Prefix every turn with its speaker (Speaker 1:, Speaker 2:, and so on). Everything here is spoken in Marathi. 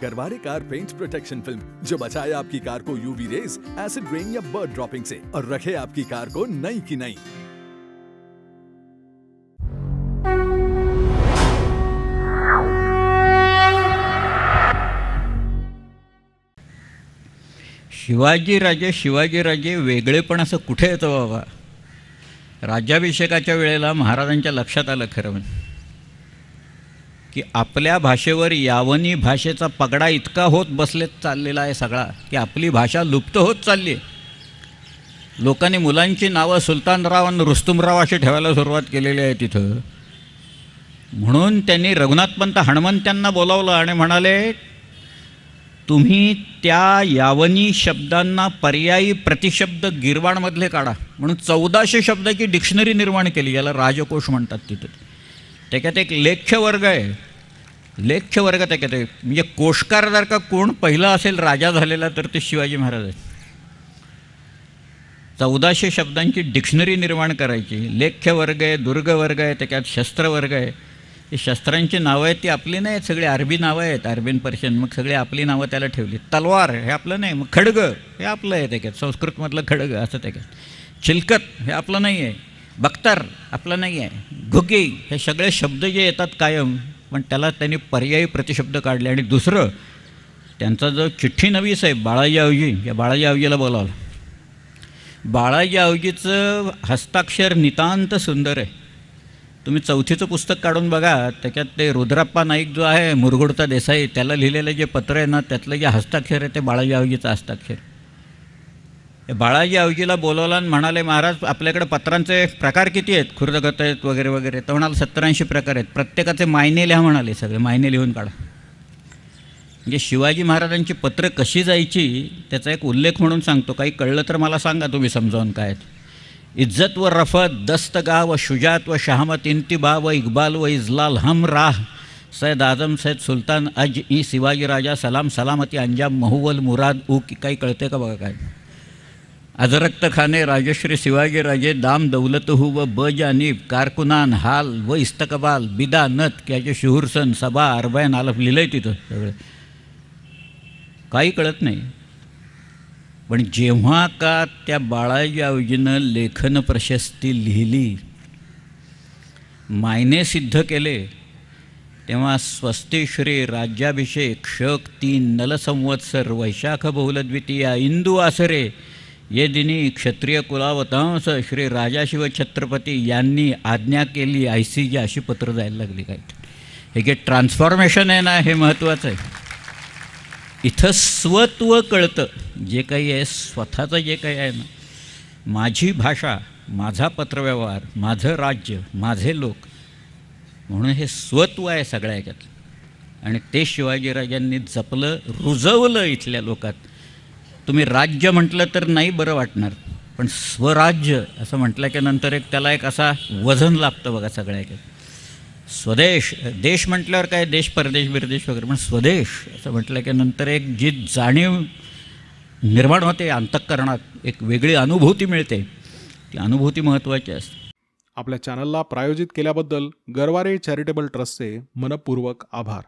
Speaker 1: Garware car paint protection film जो बचाए आपकी कार को यूवी रेज, एसिड रेन या बर्ड ड्रॉपिंग से और रखे आपकी कार को नई की नई।
Speaker 2: शिवाजीराजे वेगळेपण असं कुठे येतं बाबा? राज्याभिषेकाच्या वेळेला महाराजांच्या लक्षात आलं खरं म्हणजे की आपल्या भाषेवर यावनी भाषेचा पगडा इतका होत बसलेत चाललेला आहे सगळा की आपली भाषा लुप्त होत चालली आहे। लोकांनी मुलांची नावं सुलतानराव आणि रुस्तुमराव अशी ठेवायला सुरुवात केलेली आहे तिथं। म्हणून त्यांनी रघुनाथपंत हनुमंत्यांना बोलावलं आणि म्हणाले, तुम्ही त्या यावनी शब्दांना पर्यायी प्रतिशब्द गिरवाणमधले काढा। म्हणून 1400 शब्दाची डिक्शनरी निर्माण केली, याला राजकोश म्हणतात। तिथं त्याच्यात एक लेख्यवर्ग आहे, लेख्यवर्ग त्याच्यात आहे। म्हणजे कोशकार जर का कोण पहिला असेल राजा झालेला तर ते शिवाजी महाराज आहेत। 1400 शब्दांची डिक्शनरी निर्माण करायची। लेख्यवर्ग आहे, दुर्गवर्ग आहे, त्याच्यात शस्त्रवर्ग आहे। ही शस्त्रांची नावं आहेत ती आपली नाहीत, सगळी अरबी नावं आहेत, अरबीन पर्शियन। मग सगळी आपली नावं त्याला ठेवली। तलवार हे आपलं नाही, मग खड्ग हे आपलं आहे त्याच्यात, संस्कृतमधलं खड्ग असं त्याच्यात। चिलकत हे आपलं नाही आहे, बख्तर आपलं नाही आहे, घुगी हे सगळे शब्द जे येतात कायम, पण त्याला त्यांनी पर्यायी प्रतिशब्द काढले। आणि दुसरं त्यांचा जो चिठ्ठी नवीस आहे बाळाजी आवजी, या बाळाजी आवजीला बोलावलं। बाळाजी आवजीचं हस्ताक्षर नितांत सुंदर आहे। तुम्ही 4थीचं पुस्तक काढून बघा, त्याच्यात ते रुद्रप्पा नाईक जो आहे मुरगुडचा देसाई, त्याला लिहिलेलं जे पत्र आहे ना, त्यातलं जे हस्ताक्षर आहे ते बाळाजी आवजीचं हस्ताक्षर। बाळाजी आवजीला बोलवलं आणि म्हणाले, महाराज आपल्याकडे पत्रांचे प्रकार किती आहेत? खुर्दगत आहेत वगैरे वगैरे। तर म्हणाले 87 प्रकार आहेत, प्रत्येकाचे मायने लिहा म्हणाले, सगळे मायने लिहून काढा। म्हणजे शिवाजी महाराजांची पत्र कशी जायची त्याचा एक उल्लेख म्हणून सांगतो, काही कळलं तर मला सांगा तुम्ही समजावून काय। इज्जत व रफत, दस्तगा व शुजात व शहामत, इंतिबा व इकबाल व इजलाल, हम राह सैद आजम सैद सुलतान अज ई शिवाजी राजा, सलाम सलामती अंजाम महूवल मुराद ऊ। की काही कळते का बघा काय? अजरक्त खाने राजश्री शिवाजी राजे, दाम दौलत हु व ब जानीब, कारकुनान हाल व इस्तकबाल, बिदा नत क्याचे शुहूरसन, सबा अरबैन आलफ लिहिलं आहे तिथं सगळं। काही कळत नाही, पण जेव्हा का त्या बाळाजी आवजीनं लेखन प्रशस्ती लिहिली, मायने सिद्ध केले, तेव्हा स्वस्ति श्री राज्याभिषेक शक 3 नलसंवत्सर वैशाख बहुलद्वितीया इंदू आसरे ये दिनी क्षत्रिय कुलावतांस श्री राजाशिव छत्रपती यांनी आज्ञा केली ICJ, अशी पत्र जायला लागली। काय हे जे ट्रान्सफॉर्मेशन आहे ना, हे महत्त्वाचं आहे। इथं स्वत्व कळतं, जे काही आहे स्वतःचं जे काही आहे ना, माझी भाषा, माझा पत्रव्यवहार, माझं राज्य, माझे लोक, म्हणून हे स्वत्व आहे सगळ्या ह्याच्यात। आणि ते शिवाजीराजांनी जपलं, रुजवलं इथल्या लोकात। तुम्ही राज्य म्हटलं तर नाही बरं वाटणार, पण स्वराज्य असं म्हटलं की नंतर एक त्याला एक असा वजन लागतं बघा सगळ्या ह्याच्यात। स्वदेश, देश म्हटल्यावर काय देश परदेश बिरदेश वगैरे, पण स्वदेश असं म्हटलं की नंतर एक जी जाणीव निर्माण होते अंतःकरणात, एक वेगळी अनुभूती मिळते, ती अनुभूती महत्त्वाची असते।
Speaker 3: आपल्या चॅनलला प्रायोजित केल्याबद्दल गरवारे चॅरिटेबल ट्रस्टचे मनपूर्वक आभार।